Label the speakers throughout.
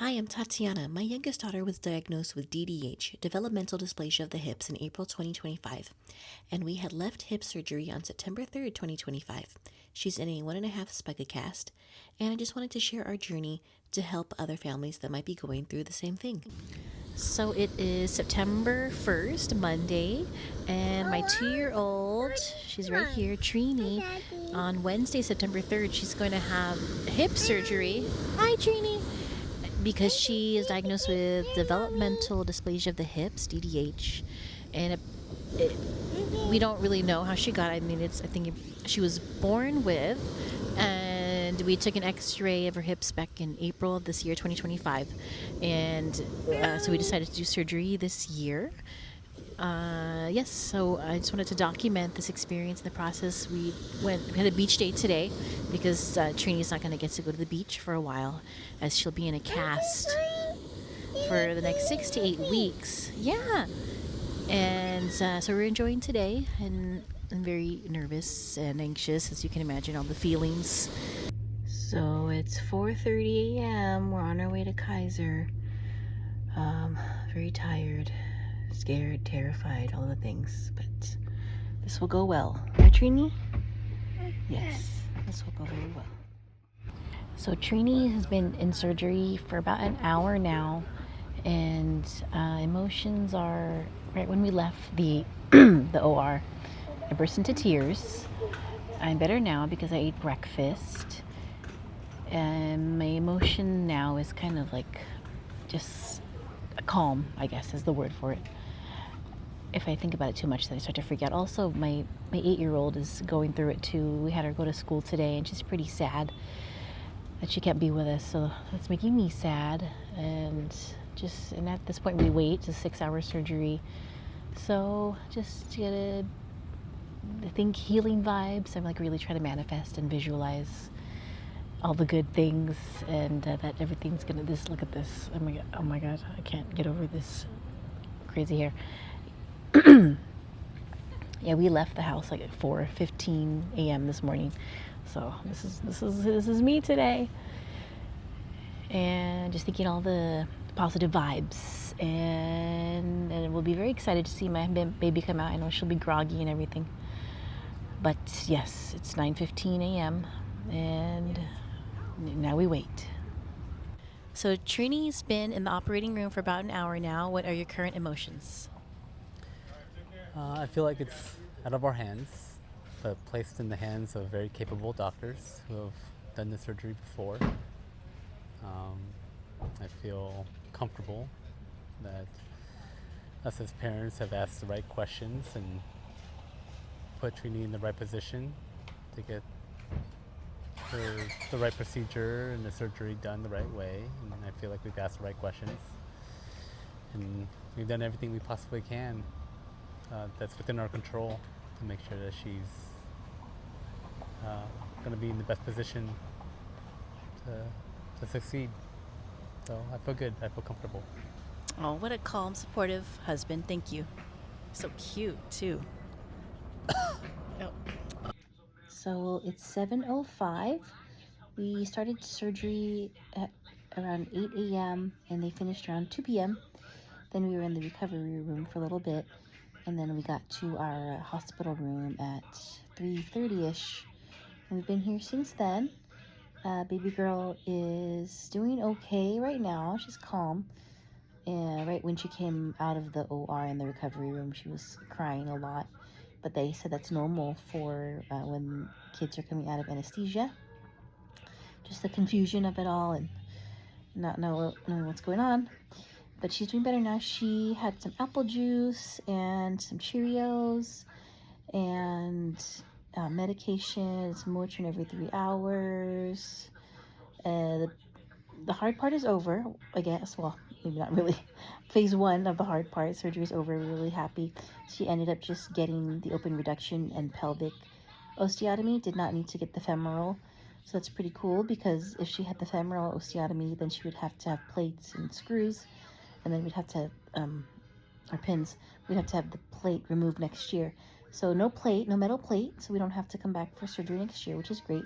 Speaker 1: Hi, I'm Tatiana. My youngest daughter was diagnosed with DDH, Developmental Dysplasia of the Hips, in April 2025, and we had left hip surgery on September 3rd, 2025. She's in a 1.5 Spica cast, and I just wanted to share our journey to help other families that might be going through the same thing. So it is September 1st, Monday, and my 2-year-old, she's right here, Trini, on Wednesday, September 3rd, she's going to have hip surgery. Hi, Trini! Because she is diagnosed with developmental dysplasia of the hips, DDH, and we don't really know how she got it. I mean, I think she was born with, and we took an X-ray of her hips back in April of this year, 2025, and so we decided to do surgery this year. Yes, so I just wanted to document this experience in the process. We had a beach day today because Trini's not going to get to go to the beach for a while, as she'll be in a cast for the next 6 to 8 weeks. Yeah, and so we're enjoying today, and I'm very nervous and anxious, as you can imagine, all the feelings. So it's 4:30 a.m. We're on our way to Kaiser. Very tired, scared, terrified, all the things, but this will go well. Right, Trini? Yes, this will go very well. So Trini has been in surgery for about an hour now, and emotions are, right when we left the the OR, I burst into tears. I'm better now because I ate breakfast, and my emotion now is kind of like just calm, I guess is the word for it. If I think about it too much, then I start to forget. Also, my 8-year-old is going through it too. We had her go to school today, and she's pretty sad that she can't be with us, so that's making me sad. And at this point we wait. It's a 6-hour surgery, so just gotta think healing vibes. I'm like really trying to manifest and visualize all the good things, and that everything's gonna, look at this, oh my god, I can't get over this crazy hair. Yeah, we left the house like at 4:15 a.m. this morning, so this is me today, and just thinking all the positive vibes, and we'll be very excited to see my baby come out. I know she'll be groggy and everything, but yes, it's 9:15 a.m. and now we wait. So Trini's been in the operating room for about an hour now. What are your current emotions?
Speaker 2: I feel like it's out of our hands, but placed in the hands of very capable doctors who have done the surgery before. I feel comfortable that us as parents have asked the right questions and put Trini in the right position to get the right procedure and the surgery done the right way. And I feel like we've asked the right questions, and we've done everything we possibly can that's within our control to make sure that she's going to be in the best position to succeed. So I feel good. I feel comfortable.
Speaker 1: Oh, what a calm, supportive husband. Thank you. So cute, too. Oh. So it's 7:05. We started surgery at around 8 a.m. and they finished around 2 p.m. Then we were in the recovery room for a little bit, and then we got to our hospital room at 3:30ish. And we've been here since then. Baby girl is doing okay right now. She's calm. Right when she came out of the OR in the recovery room, she was crying a lot. But they said that's normal for when kids are coming out of anesthesia. Just the confusion of it all and not knowing what's going on. But she's doing better now. She had some apple juice and some Cheerios and medication, some Motrin every 3 hours. The hard part is over, I guess. Well, maybe not really. Phase 1 of the hard part, surgery is over. We're really happy. She ended up just getting the open reduction and pelvic osteotomy. Did not need to get the femoral. So that's pretty cool, because if she had the femoral osteotomy, then she would have to have plates and screws, and then we'd have to have, or pins, we'd have to have the plate removed next year. So no plate, no metal plate, so we don't have to come back for surgery next year, which is great.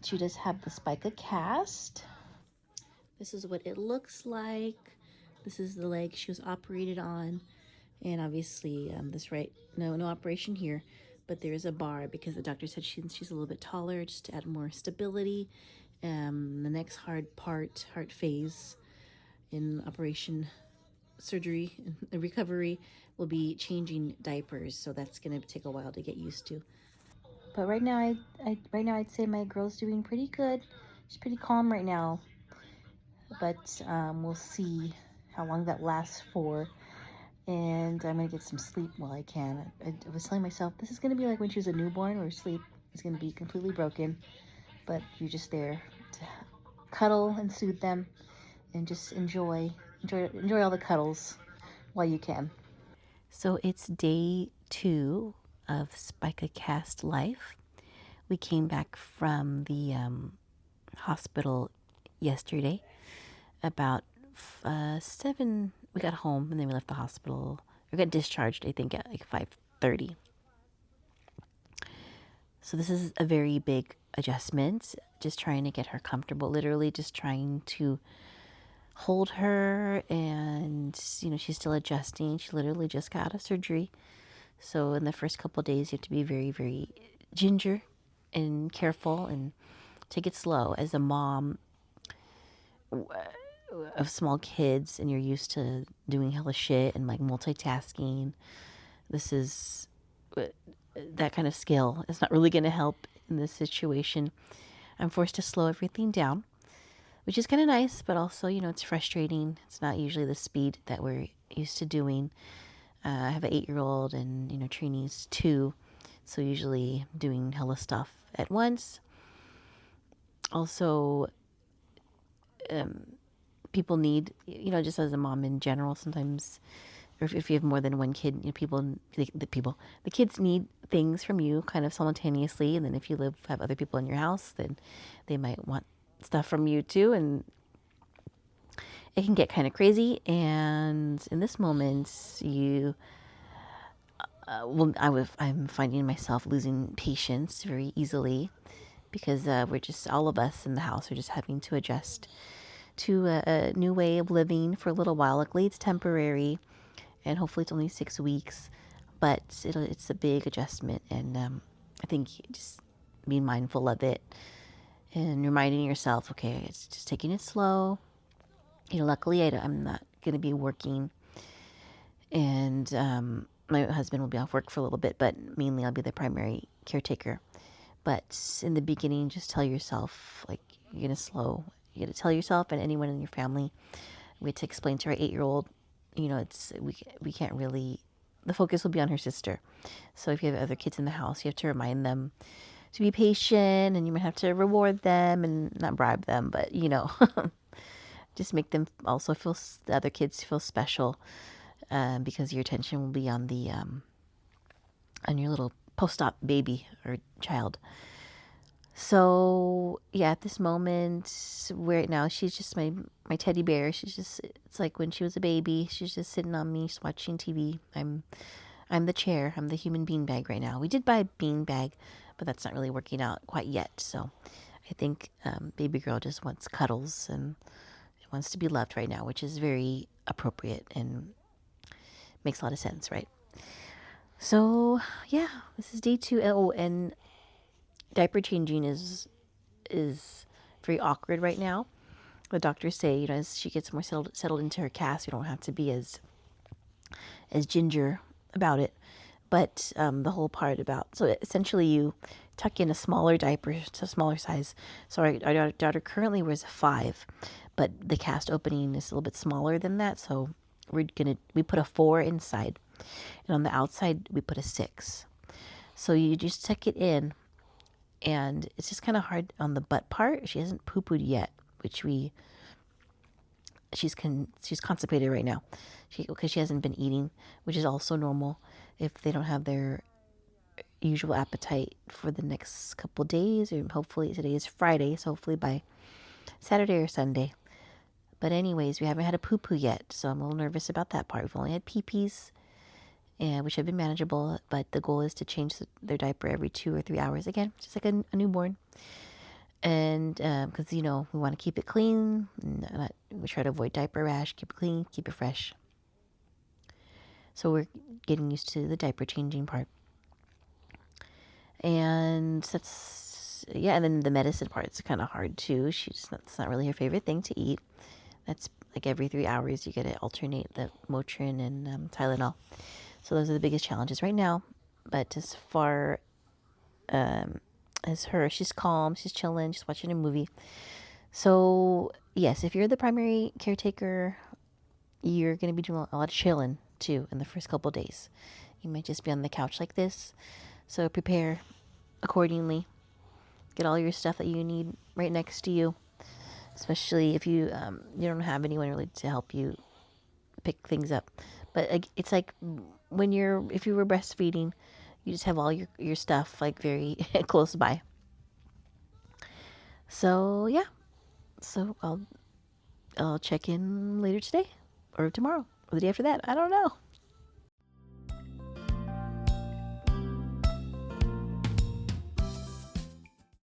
Speaker 1: She does have the Spica cast, This is what it looks like. This is the leg she was operated on. And obviously, no operation here, but there is a bar because the doctor said she's a little bit taller just to add more stability. The next hard phase in operation surgery, the recovery, will be changing diapers. So that's going to take a while to get used to. But right now, right now I'd say my girl's doing pretty good. She's pretty calm right now. But we'll see how long that lasts for. And I'm going to get some sleep while I can. I was telling myself, this is going to be like when she was a newborn, where sleep is going to be completely broken. But you're just there to cuddle and soothe them and just enjoy all the cuddles while you can. So it's day 2 of Spica cast life. We came back from the hospital yesterday about 7. We got home and then we left the hospital. We got discharged, I think, at like 5:30. So this is a very big adjustment. Just trying to get her comfortable. Literally, just trying to hold her, and she's still adjusting. She literally just got out of surgery. So in the first couple of days, you have to be very, very ginger and careful and take it slow. As a mom of small kids and you're used to doing hella shit and like multitasking, this is that kind of skill is not really going to help in this situation. I'm forced to slow everything down, which is kind of nice, but also, it's frustrating. It's not usually the speed that we're used to doing. I have an 8-year-old and, Trini's 2. So usually doing hella stuff at once. Also, people need, just as a mom in general, sometimes, or if you have more than one kid, the kids need things from you kind of simultaneously. And then if you have other people in your house, then they might want stuff from you too. And it can get kind of crazy. And in this moment, I'm finding myself losing patience very easily because we're just, all of us in the house are just having to adjust to a new way of living for a little while. Luckily, it's temporary, and hopefully it's only 6 weeks, but it's a big adjustment, and I think just being mindful of it and reminding yourself, okay, it's just taking it slow. Luckily, I'm not going to be working, and my husband will be off work for a little bit, but mainly I'll be the primary caretaker. But in the beginning, just tell yourself, like, you're going to slow. You got to tell yourself and anyone in your family. We had to explain to our 8-year-old, we can't really, the focus will be on her sister. So if you have other kids in the house, you have to remind them to be patient, and you might have to reward them and not bribe them, but, just make them also the other kids feel special, because your attention will be on on your little post-op baby or child. So yeah, at this moment, right now, she's just my teddy bear. It's like when she was a baby. She's just sitting on me, just watching TV. I'm the chair. I'm the human beanbag right now. We did buy a beanbag, but that's not really working out quite yet. So I think baby girl just wants cuddles and wants to be loved right now, which is very appropriate and makes a lot of sense, right? So yeah, this is day 2. Oh, and diaper changing is very awkward right now. The doctors say, as she gets more settled into her cast, you don't have to be as ginger about it. But the whole part about, so essentially you tuck in a smaller diaper to a smaller size. So our daughter currently wears a 5, but the cast opening is a little bit smaller than that. So we put a 4 inside, and on the outside we put a 6. So you just tuck it in, and it's just kind of hard on the butt part. She hasn't poo-pooed yet, which she's constipated right now, because she hasn't been eating, which is also normal if they don't have their usual appetite for the next couple days, or hopefully today is Friday, so hopefully by Saturday or Sunday. But anyways, we haven't had a poo-poo yet, so I'm a little nervous about that part. We've only had pee-pees, which have been manageable, but the goal is to change their diaper every 2 or 3 hours again, just like a newborn. And because, we want to keep it clean. We try to avoid diaper rash, keep it clean, keep it fresh. So we're getting used to the diaper changing part. And that's, yeah, and then the medicine part's kind of hard too. That's not really her favorite thing to eat. That's like every 3 hours you got to alternate the Motrin and Tylenol. So those are the biggest challenges right now. But as far as her, she's calm, she's chilling, she's watching a movie. So yes, if you're the primary caretaker, you're going to be doing a lot of chilling too in the first couple days. You might just be on the couch like this. So prepare accordingly. Get all your stuff that you need right next to you, especially if you don't have anyone really to help you pick things up. But it's like if you were breastfeeding, you just have all your stuff like very close by. So yeah, so I'll check in later today or tomorrow or the day after that. I don't know.